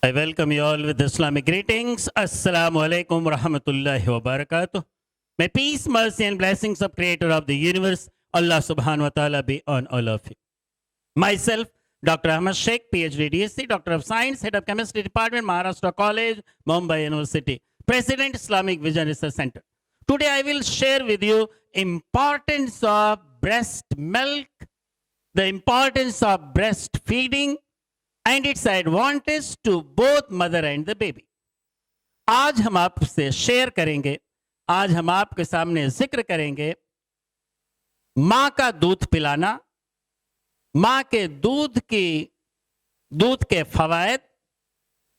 I welcome you all with Islamic greetings. Assalamu alaikum wa rahmatullahi wa barakatuh. May peace, mercy, and blessings of Creator of the universe, Allah subhanahu wa ta'ala, be on all of you. Myself, Dr. Ahmad Sheikh, PhD DSc, Doctor of Science, Head of Chemistry Department, Maharashtra College, Mumbai University, President, Islamic Vision Research Center. Today I will share with you importance of breast milk, the importance of breastfeeding, and its advantage to both mother and the baby. आज हम आपसे share करेंगे, आज हम आपके सामने जिक्र करेंगे माँ का दूध पिलाना, माँ के दूध के फवायद,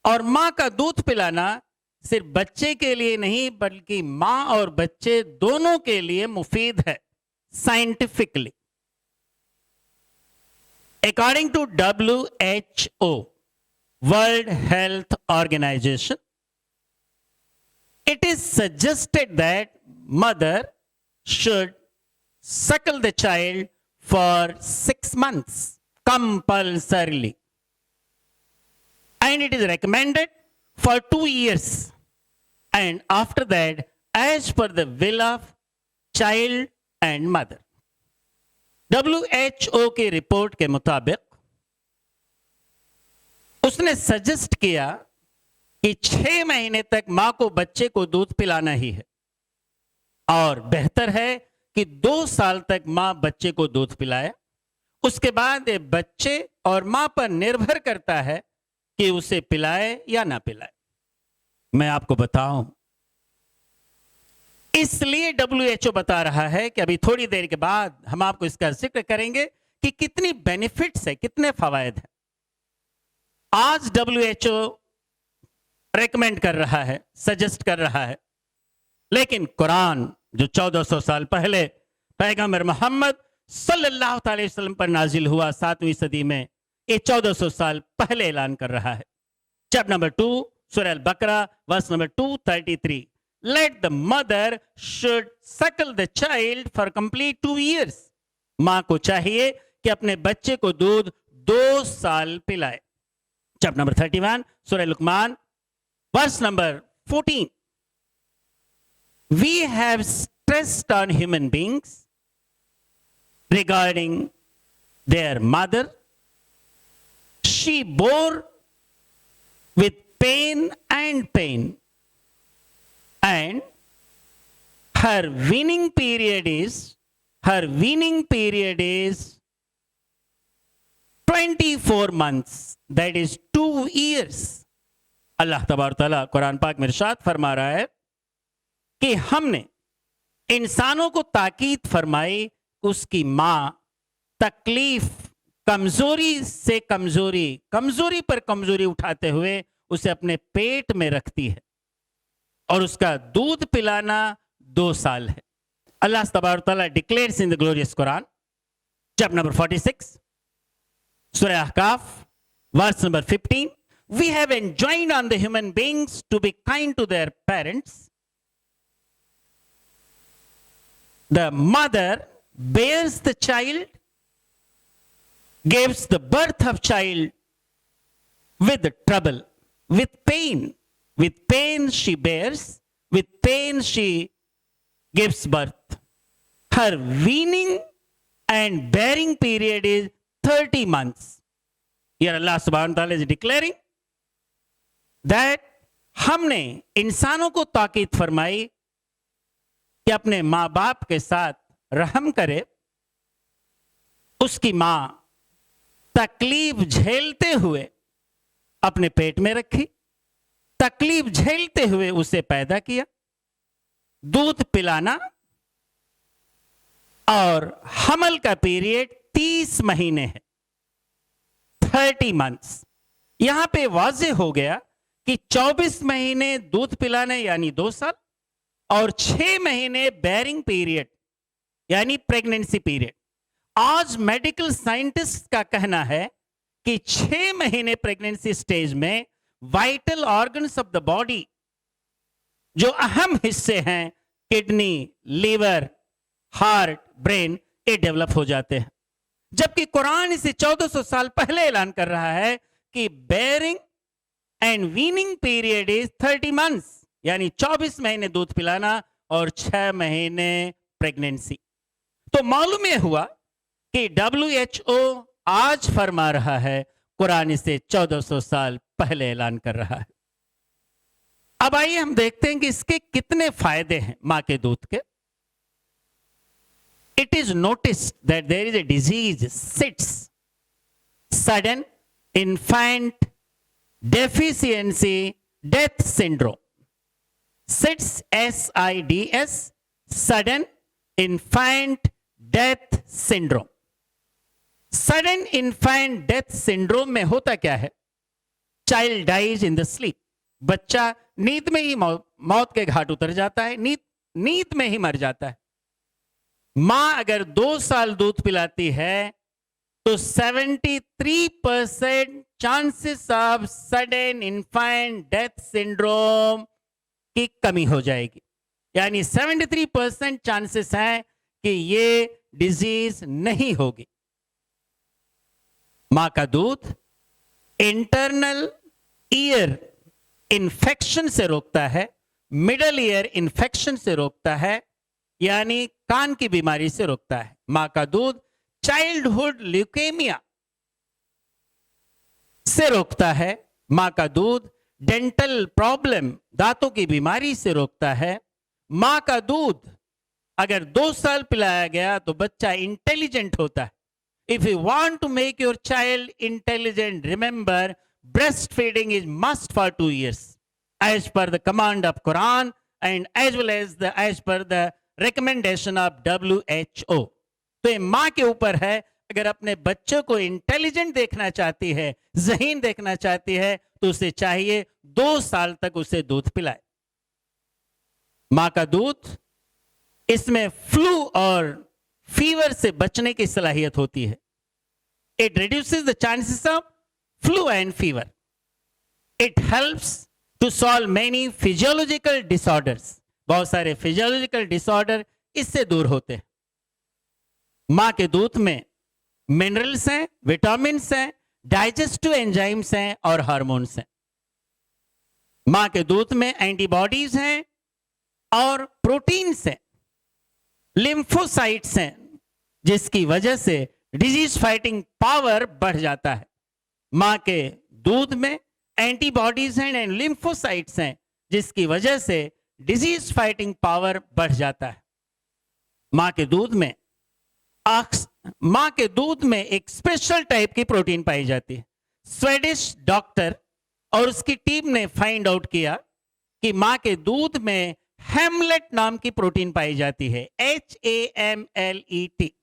और माँ का दूध पिलाना सिर्फ बच्चे के लिए नहीं बल्कि माँ और बच्चे दोनों के लिए मुफीद है scientifically. According to WHO, World Health Organization, it is suggested that mother should suckle the child for 6 months compulsorily, and it is recommended for 2 years, and after that as per the will of child and mother. WHO की report के मुताबिक उसने suggest किया कि 6 महीने तक मां को बच्चे को दूध पिलाना ही है, और बेहतर है कि 2 साल तक मां बच्चे को दूध पिलाए. उसके बाद ये बच्चे और मां पर निर्भर करता है कि उसे पिलाए या ना पिलाए. मैं आपको बताऊं, इसलिए WHO बता रहा है कि अभी थोड़ी देर के बाद हम आपको इसका जिक्र करेंगे कि कितनी बेनिफिट्स है, कितने फवायद है. आज WHO रेकमेंड कर रहा है, सजेस्ट कर रहा है, लेकिन कुरान जो 1400 साल पहले पैगंबर मोहम्मद सल्लल्लाहु अलैहि वसल्लम पर नाजिल हुआ 7वीं सदी में, ये 1400 साल पहले ऐलान कर रहा है. चैप्टर नंबर 2 सूरह अल-बकरा verse number 233. Let the mother should suckle the child for complete 2 years. मां को चाहिए कि अपने बच्चे को दूध 2 साल पिलाए. चैप्टर नंबर 31 सूरह Luqman verse number 14. We have stressed on human beings regarding their mother. She bore with pain, and her weaning period is 24 months, that is 2 years. अल्लाह तबारक तआला कुरान पाक में इरशाद फरमा रहा है कि हमने इंसानों को ताकीद फरमाई, उसकी मां तकलीफ, कमजोरी पर कमजोरी उठाते हुए उसे अपने पेट में रखती है, और उसका दूध पिलाना 2 साल है. अल्लाह तबारक तआला declares in the glorious Quran, chapter number 46 सूरह अहकाफ verse number 15. We have enjoined on the human beings to be kind to their parents. The mother bears the child, gives the birth of child with trouble, with pain. With pain she bears, with pain she gives birth. Her weaning and bearing period is 30 months. Here Allah subhanahu wa ta'ala is declaring that हमने इंसानों को ताकीद फरमाई कि अपने माँ बाप के साथ रहम करे. उसकी माँ तकलीफ झेलते हुए अपने पेट में रखी, तकलीफ झेलते हुए उसे पैदा किया. दूध पिलाना और हमल का पीरियड 30 महीने है, 30 मंथ्स. यहां पे वाज़ेह हो गया कि 24 महीने दूध पिलाने यानी 2 साल, और 6 महीने बेयरिंग पीरियड यानी प्रेगनेंसी पीरियड. आज मेडिकल साइंटिस्ट का कहना है कि 6 महीने प्रेगनेंसी स्टेज में vital organs of the body, जो अहम हिस्से हैं, किडनी, लीवर, हार्ट, ब्रेन, ये डेवलप हो जाते हैं. जबकि कुरान इसे 1400 साल पहले ऐलान कर रहा है कि bearing and weaning period is 30 months, यानी 24 महीने दूध पिलाना और 6 महीने प्रेगनेंसी। तो मालूम यह हुआ कि WHO आज फरमा रहा है, कुरान से 1400 साल पहले ऐलान कर रहा है। अब आइए हम देखते हैं कि इसके कितने फायदे हैं मां के दूध के। It is noticed that there is a disease, SIDS, sudden infant deficiency death syndrome. SIDS, SIDS, sudden infant death syndrome. Sudden infant death syndrome में होता क्या है? Child dies in the sleep. बच्चा नींद में ही मौत के घाट उतर जाता है, नींद में ही मर जाता है। मां अगर 2 साल दूध पिलाती है तो 73% chances of sudden infant death syndrome की कमी हो जाएगी। यानी 73% चांसेस हैं कि ये डिजीज नहीं होगी। मां का दूध इंटरनल ईयर इन्फेक्शन से रोकता है, मिडल ईयर इन्फेक्शन से रोकता है, यानी कान की बीमारी से रोकता है। मां का दूध चाइल्डहुड ल्यूकेमिया से रोकता है। मां का दूध डेंटल प्रॉब्लम, दांतों की बीमारी से रोकता है। मां का दूध अगर 2 साल पिलाया गया तो बच्चा इंटेलिजेंट होता है। If you want to make your child intelligent, remember breast feeding is must for 2 years as per the command of Quran and as well as per the recommendation of WHO। तो ये मां के ऊपर है, अगर अपने बच्चों को इंटेलिजेंट देखना चाहती है, ज़हीन देखना चाहती है, तो उसे चाहिए 2 साल तक उसे दूध पिलाए। मां का दूध, इसमें फ्लू और फीवर से बचने की सलाहियत होती है। It reduces the chances of flu and fever. It helps to solve many physiological disorders. बहुत सारे फिजियोलॉजिकल डिसऑर्डर इससे दूर होते हैं। मां के दूध में मिनरल्स हैं, विटामिन्स हैं, डाइजेस्टिव एंजाइम्स हैं और हार्मोन्स हैं। मां के दूध में एंटीबॉडीज हैं और प्रोटीन्स हैं, लिम्फोसाइट्स हैं, जिसकी वजह से डिजीज फाइटिंग पावर बढ़ जाता है। मां के दूध में एंटीबॉडीज हैं एंड लिम्फोसाइट्स हैं, जिसकी वजह से डिजीज फाइटिंग पावर बढ़ जाता है। मां के दूध में एक स्पेशल टाइप की प्रोटीन पाई जाती है। स्वीडिश डॉक्टर और उसकी टीम ने फाइंड आउट किया कि मां के दूध में हेमलेट नाम की प्रोटीन पाई जाती है, HAMLET,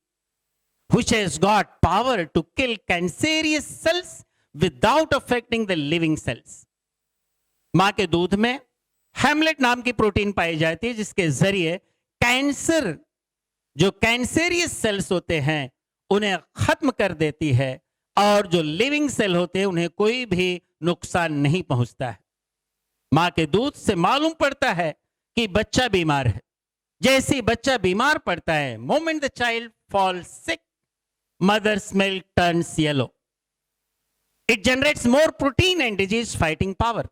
which has got power to kill cancerous cells without affecting the living cells. मां के दूध में हेमलेट नाम की प्रोटीन पाई जाती है, जिसके जरिए कैंसर, जो कैंसेरियस सेल्स होते हैं, उन्हें खत्म कर देती है और जो लिविंग सेल होते हैं उन्हें कोई भी नुकसान नहीं पहुंचता है। मां के दूध से मालूम पड़ता है कि बच्चा बीमार है। जैसे ही बच्चा बीमार पड़ता है, moment the child fall sick, mother's milk turns yellow. It generates more protein and disease fighting power.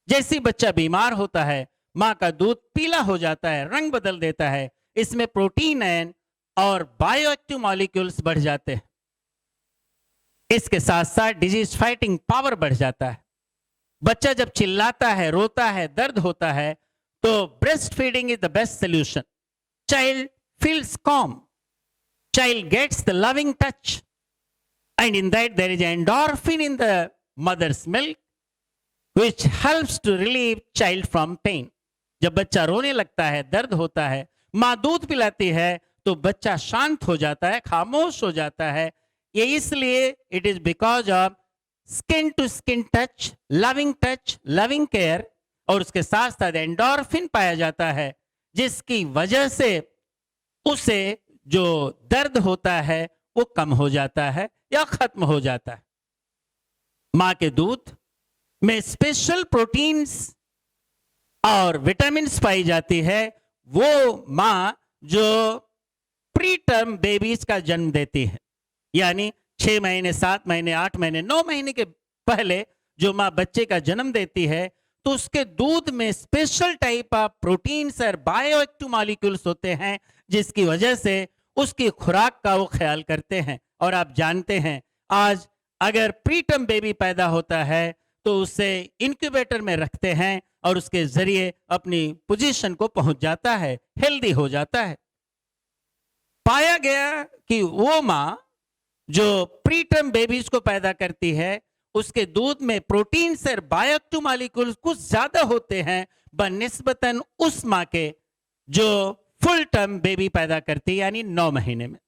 जैसे बच्चा बीमार होता है, मां का दूध पीला हो जाता है, रंग बदल देता है, इसमें प्रोटीन एंड और बायोएक्टिव मॉलिक्यूल्स बढ़ जाते हैं। इसके साथ साथ डिजीज फाइटिंग पावर बढ़ जाता है। बच्चा जब चिल्लाता है, रोता है, दर्द होता है, तो breast feeding is the best solution. Child feels calm, child gets the loving touch, and in that there is endorphin in the mother's milk which helps to relieve child from pain. जब बच्चा रोने लगता है, दर्द होता है, मां दूध पिलाती है तो बच्चा शांत हो जाता है, खामोश हो जाता है। ये इसलिए it is because of skin to skin touch, loving care, और उसके साथ साथ एंडोर्फिन पाया जाता है, जिसकी वजह से उसे जो दर्द होता है वो कम हो जाता है या खत्म हो जाता है। मां के दूध में स्पेशल प्रोटीन्स और विटामिन्स पाई जाती है। वो मां जो प्री टर्म बेबीज का जन्म देती है, यानी 6 महीने, 7 महीने, 8 महीने, 9 महीने के पहले जो माँ बच्चे का जन्म देती है तो उसके दूध में स्पेशल टाइप ऑफ प्रोटीन्स और बायोएक्टिव मॉलिक्यूल्स होते हैं, जिसकी वजह से उसकी खुराक का वो ख्याल करते हैं। और आप जानते हैं आज अगर प्रीटर्म बेबी पैदा होता है तो उसे इंक्यूबेटर में रखते हैं और उसके जरिए अपनी पोजीशन को पहुंच जाता है, हेल्दी हो जाता है। पाया गया कि वो माँ जो प्रीटर्म बेबीज को पैदा करती है उसके दूध में प्रोटीन से बायोएक्टिव मॉलिक्यूल्स कुछ ज्यादा होते हैं बनिस्बतन उस माँ के जो फुल टर्म बेबी पैदा करती है, यानी 9 महीने में।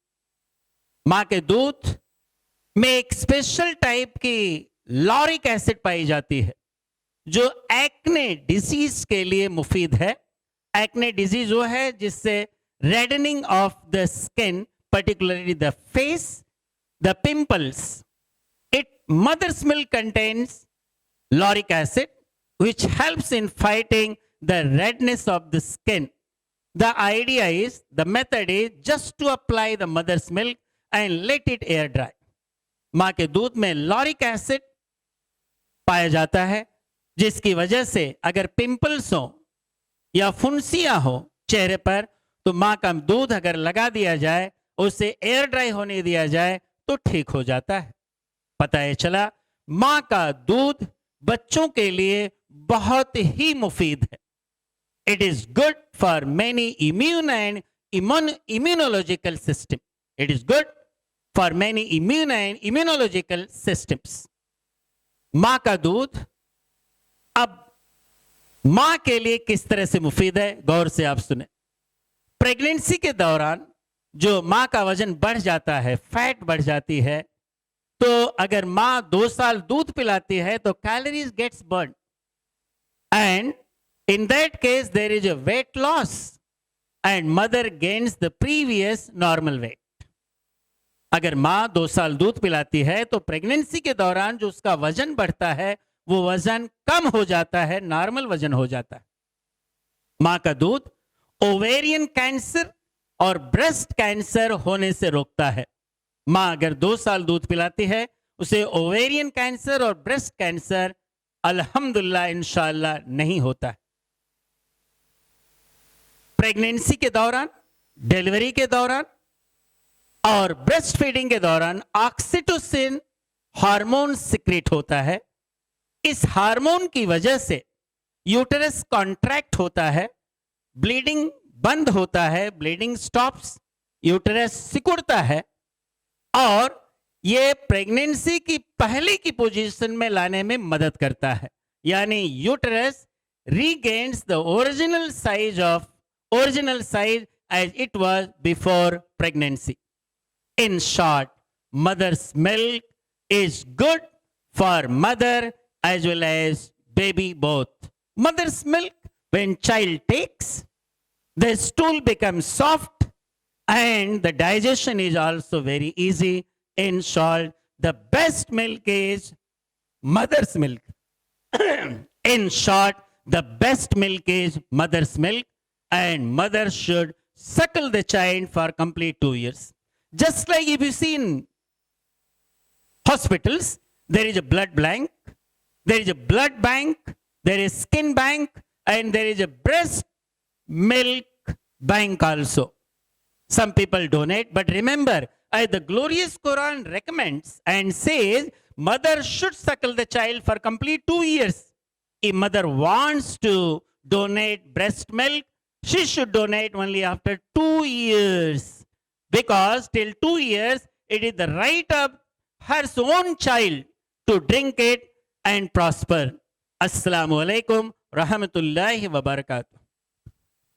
माँ के दूध में एक स्पेशल टाइप की लॉरिक एसिड पाई जाती है जो एक्ने डिजीज के लिए मुफीद है। एक्ने डिजीज वो है जिससे reddening of the skin, particularly the face, the pimples. Mother's milk contains lauric acid, which helps in fighting the redness of the skin. The idea is, the method is just to apply the mother's milk and let it air dry. माँ के दूध में lauric acid पाया जाता है, जिसकी वजह से अगर पिंपल्स हो या फुंसियां हो चेहरे पर तो माँ का दूध अगर लगा दिया जाए, उसे एयर ड्राई होने दिया जाए तो ठीक हो जाता है। पता है चला माँ का दूध बच्चों के लिए बहुत ही मुफीद है। It is good for many immune and immunological system. It is good for many immune and immunological systems. माँ का दूध अब माँ के लिए किस तरह से मुफीद है, गौर से आप सुने। प्रेगनेंसी के दौरान जो माँ का वजन बढ़ जाता है, फैट बढ़ जाती है, तो अगर माँ 2 साल दूध पिलाती है तो calories gets burn and in that case there is a weight loss and mother gains the previous normal weight. अगर माँ 2 साल दूध पिलाती है तो प्रेगनेंसी के दौरान जो उसका वजन बढ़ता है वो वजन कम हो जाता है, नॉर्मल वजन हो जाता है। माँ का दूध ओवेरियन कैंसर और ब्रेस्ट कैंसर होने से रोकता है। माँ अगर 2 साल दूध पिलाती है उसे ओवेरियन कैंसर और ब्रेस्ट कैंसर अल्हम्दुलिल्लाह इंशाअल्लाह नहीं होता है। प्रेगनेंसी के दौरान, डिलीवरी के दौरान और ब्रेस्ट फीडिंग के दौरान ऑक्सीटोसिन हार्मोन सिक्रेट होता है। इस हार्मोन की वजह से यूटेरस कॉन्ट्रैक्ट होता है, ब्लीडिंग बंद होता है, ब्लीडिंग स्टॉप्स, यूटेरस सिकुड़ता है और ये प्रेगनेंसी की पहले की पोजीशन में लाने में मदद करता है, यानी uterus regains the original size as it was before pregnancy. In short, mother's milk is good for mother as well as baby both. Mother's milk, when child takes, the stool becomes soft and the digestion is also very easy. In short, the best milk is mother's milk. In short, the best milk is mother's milk, and mother should suckle the child for complete 2 years. Just like if you see in hospitals, there is a blood bank, there is a blood bank, there is skin bank, and there is a breast milk bank also. Some people donate, but remember, as the glorious Quran recommends and says, mother should suckle the child for complete 2 years. If mother wants to donate breast milk, she should donate only after 2 years. Because till 2 years, it is the right of her own child to drink it and prosper. Assalamu alaikum rahmatullahi wa barakatuh.